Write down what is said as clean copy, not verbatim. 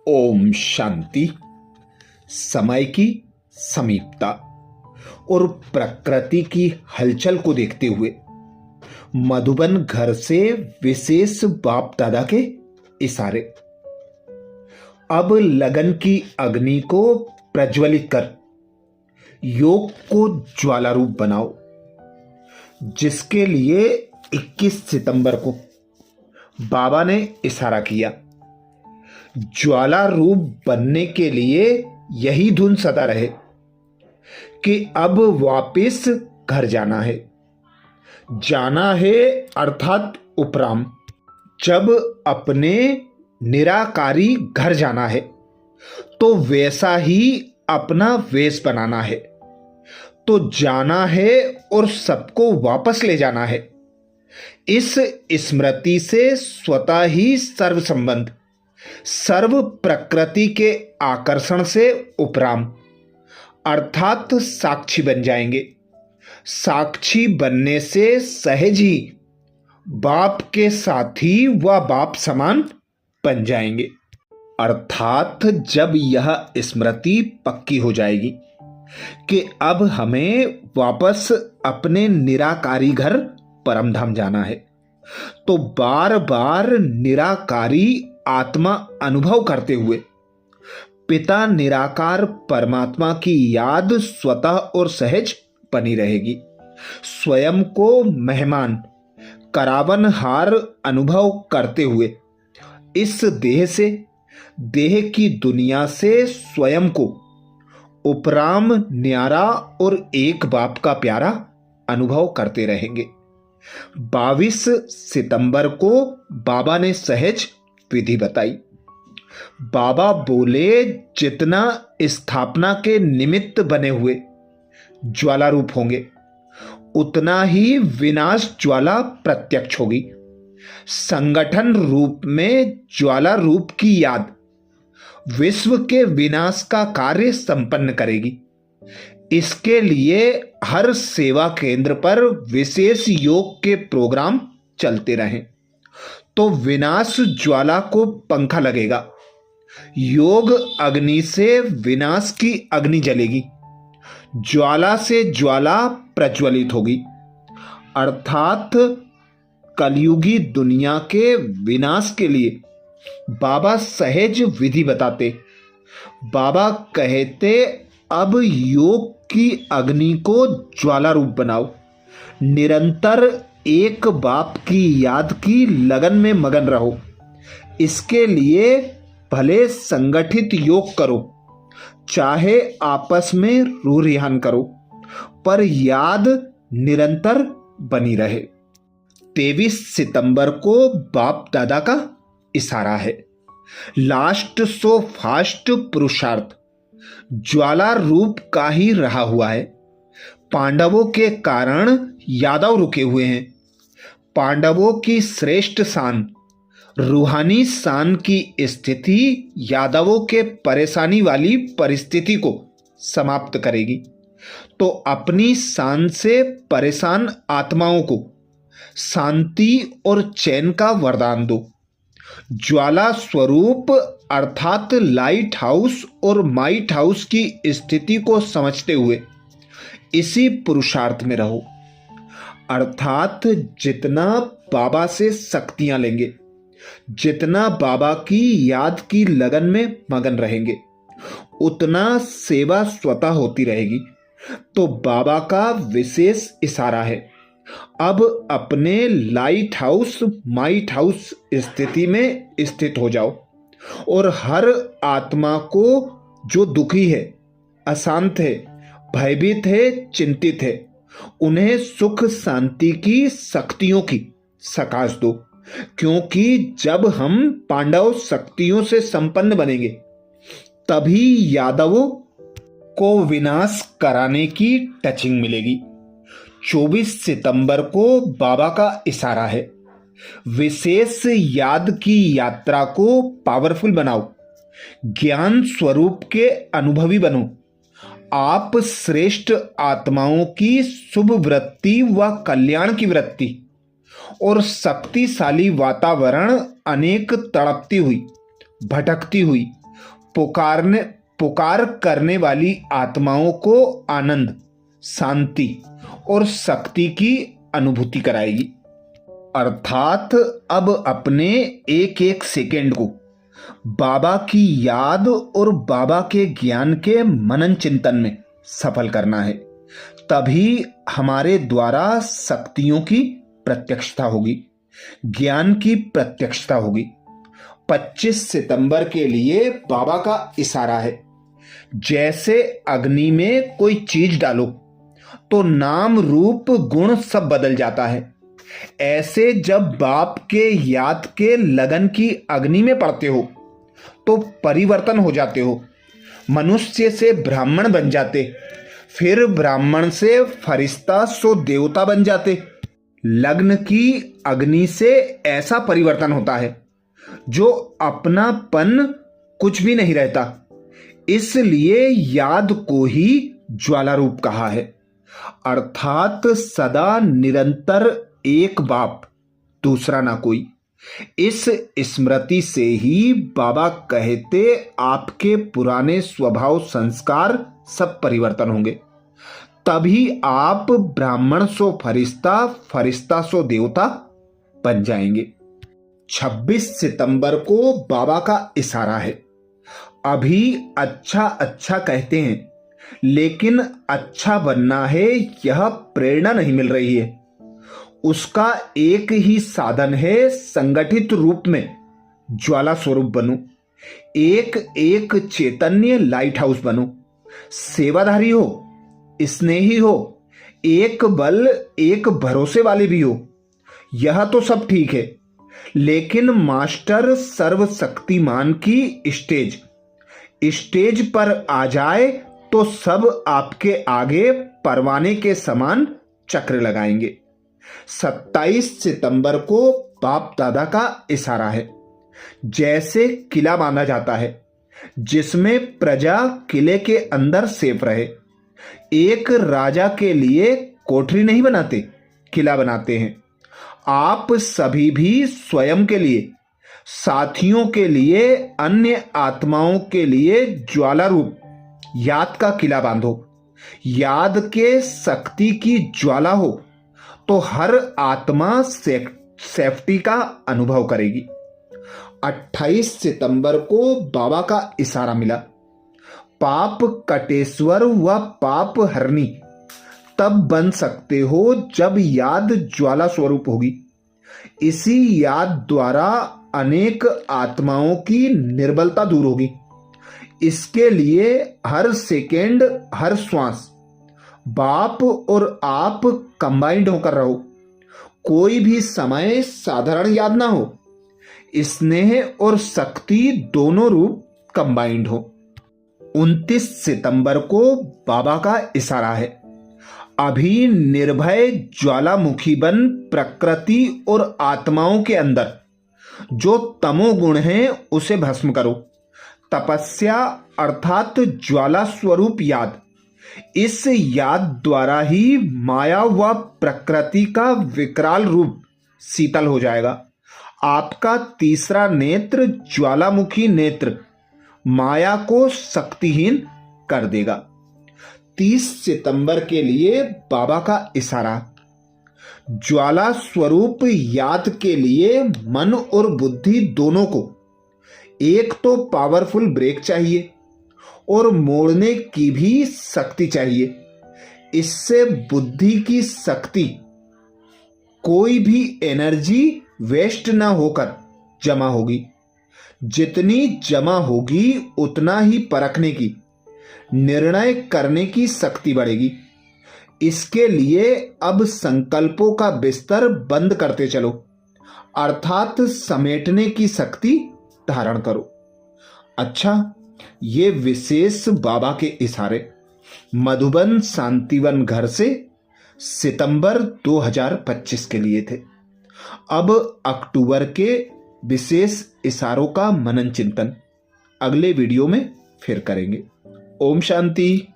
ओम शांति। समय की समीपता और प्रकृति की हलचल को देखते हुए मधुबन घर से विशेष बाप दादा के इशारे। अब लगन की अग्नि को प्रज्वलित कर योग को ज्वाला रूप बनाओ, जिसके लिए 21 सितंबर को बाबा ने इशारा किया। ज्वाला रूप बनने के लिए यही धुन सदा रहे कि अब वापस घर जाना है अर्थात उपराम। जब अपने निराकारी घर जाना है तो वैसा ही अपना वेश बनाना है, तो जाना है और सबको वापस ले जाना है। इस स्मृति से स्वतः ही सर्व संबंध, सर्व प्रकृति के आकर्षण से उपराम अर्थात साक्षी बन जाएंगे। साक्षी बनने से सहज ही बाप के साथी व बाप समान बन जाएंगे। अर्थात जब यह स्मृति पक्की हो जाएगी कि अब हमें वापस अपने निराकारी घर परमधाम जाना है, तो बार बार निराकारी आत्मा अनुभव करते हुए पिता निराकार परमात्मा की याद स्वतः और सहज बनी रहेगी। स्वयं को मेहमान करावनहार अनुभव करते हुए इस देह से, देह की दुनिया से स्वयं को उपराम न्यारा और एक बाप का प्यारा अनुभव करते रहेंगे। 22 सितंबर को बाबा ने सहज विधि बताई। बाबा बोले, जितना स्थापना के निमित्त बने हुए ज्वाला रूप होंगे, उतना ही विनाश ज्वाला प्रत्यक्ष होगी। संगठन रूप में ज्वाला रूप की याद विश्व के विनाश का कार्य संपन्न करेगी। इसके लिए हर सेवा केंद्र पर विशेष योग के प्रोग्राम चलते रहें, तो विनाश ज्वाला को पंखा लगेगा। योग अग्नि से विनाश की अग्नि जलेगी, ज्वाला से ज्वाला प्रज्वलित होगी। अर्थात कलयुगी दुनिया के विनाश के लिए बाबा सहज विधि बताते। बाबा कहते, अब योग की अग्नि को ज्वाला रूप बनाओ, निरंतर एक बाप की याद की लगन में मगन रहो। इसके लिए भले संगठित योग करो, चाहे आपस में रूह रिहान करो, पर याद निरंतर बनी रहे। 23 सितंबर को बाप दादा का इशारा है। लास्ट सो फास्ट पुरुषार्थ ज्वाला रूप का ही रहा हुआ है। पांडवों के कारण यादव रुके हुए हैं। पांडवों की श्रेष्ठ शान, रूहानी शान की स्थिति यादवों के परेशानी वाली परिस्थिति को समाप्त करेगी। तो अपनी शान से परेशान आत्माओं को शांति और चैन का वरदान दो। ज्वाला स्वरूप अर्थात लाइट हाउस और माइट हाउस की स्थिति को समझते हुए इसी पुरुषार्थ में रहो। अर्थात जितना बाबा से शक्तियां लेंगे, जितना बाबा की याद की लगन में मगन रहेंगे, उतना सेवा स्वतः होती रहेगी। तो बाबा का विशेष इशारा है, अब अपने लाइट हाउस माइट हाउस स्थिति में स्थित हो जाओ और हर आत्मा को जो दुखी है, अशांत है, भयभीत है, चिंतित है, उन्हें सुख शांति की शक्तियों की सकाश दो। क्योंकि जब हम पांडव शक्तियों से संपन्न बनेंगे, तभी यादवों को विनाश कराने की टचिंग मिलेगी। 24 सितंबर को बाबा का इशारा है। विशेष याद की यात्रा को पावरफुल बनाओ, ज्ञान स्वरूप के अनुभवी बनो। आप श्रेष्ठ आत्माओं की शुभ वृत्ति व कल्याण की वृत्ति और शक्तिशाली वातावरण अनेक तड़पती हुई, भटकती हुई, पुकार करने वाली आत्माओं को आनंद, शांति और शक्ति की अनुभूति कराएगी। अर्थात अब अपने एक एक सेकेंड को बाबा की याद और बाबा के ज्ञान के मनन चिंतन में सफल करना है। तभी हमारे द्वारा शक्तियों की प्रत्यक्षता होगी, ज्ञान की प्रत्यक्षता होगी। 25 सितंबर के लिए बाबा का इशारा है, जैसे अग्नि में कोई चीज डालो तो नाम रूप गुण सब बदल जाता है, ऐसे जब बाप के याद के लगन की अग्नि में पड़ते हो तो परिवर्तन हो जाते हो। मनुष्य से ब्राह्मण बन जाते, फिर ब्राह्मण से फरिश्ता सो देवता बन जाते। लग्न की अग्नि से ऐसा परिवर्तन होता है जो अपनापन कुछ भी नहीं रहता। इसलिए याद को ही ज्वाला रूप कहा है, अर्थात सदा निरंतर एक बाप, दूसरा ना कोई। इस स्मृति से ही बाबा कहते आपके पुराने स्वभाव संस्कार सब परिवर्तन होंगे, तभी आप ब्राह्मण सो फरिश्ता, फरिश्ता सो देवता बन जाएंगे। 26 सितंबर को बाबा का इशारा है। अभी अच्छा अच्छा कहते हैं, लेकिन अच्छा बनना है यह प्रेरणा नहीं मिल रही है। उसका एक ही साधन है, संगठित रूप में ज्वाला स्वरूप बनो, एक एक चैतन्य लाइट हाउस बनो, सेवाधारी हो, स्नेही हो, एक बल एक भरोसे वाले भी हो। यह तो सब ठीक है, लेकिन मास्टर सर्वशक्तिमान की स्टेज पर आ जाए तो सब आपके आगे परवाने के समान चक्र लगाएंगे। 27 सितंबर को बाप दादा का इशारा है। जैसे किला बांधा जाता है जिसमें प्रजा किले के अंदर सेफ रहे। एक राजा के लिए कोठरी नहीं बनाते, किला बनाते हैं। आप सभी भी स्वयं के लिए, साथियों के लिए, अन्य आत्माओं के लिए ज्वाला रूप याद का किला बांधो। याद के शक्ति की ज्वाला हो तो हर आत्मा सेफ्टी का अनुभव करेगी। 28 सितंबर को बाबा का इशारा मिला। पाप कटेश्वर व पाप हरनी तब बन सकते हो जब याद ज्वाला स्वरूप होगी। इसी याद द्वारा अनेक आत्माओं की निर्बलता दूर होगी। इसके लिए हर सेकेंड, हर श्वास बाप और आप कंबाइंड होकर रहो। कोई भी समय साधारण याद ना हो, स्नेह और शक्ति दोनों रूप कंबाइंड हो। 29 सितंबर को बाबा का इशारा है। अभी निर्भय ज्वालामुखी बन प्रकृति और आत्माओं के अंदर जो तमोगुण है उसे भस्म करो। तपस्या अर्थात ज्वाला स्वरूप याद, इस याद द्वारा ही माया व प्रकृति का विकराल रूप शीतल हो जाएगा। आपका तीसरा नेत्र, ज्वालामुखी नेत्र, माया को शक्तिहीन कर देगा। 30 सितंबर के लिए बाबा का इशारा। ज्वाला स्वरूप याद के लिए मन और बुद्धि दोनों को एक तो पावरफुल ब्रेक चाहिए और मोड़ने की भी शक्ति चाहिए। इससे बुद्धि की शक्ति, कोई भी एनर्जी वेस्ट ना होकर जमा होगी। जितनी जमा होगी उतना ही परखने की, निर्णय करने की शक्ति बढ़ेगी। इसके लिए अब संकल्पों का बिस्तर बंद करते चलो, अर्थात समेटने की शक्ति धारण करो। अच्छा, ये विशेष बाबा के इशारे मधुबन शांतिवन घर से सितंबर 2025 के लिए थे। अब अक्टूबर के विशेष इशारों का मनन चिंतन अगले वीडियो में फिर करेंगे। ओम शांति।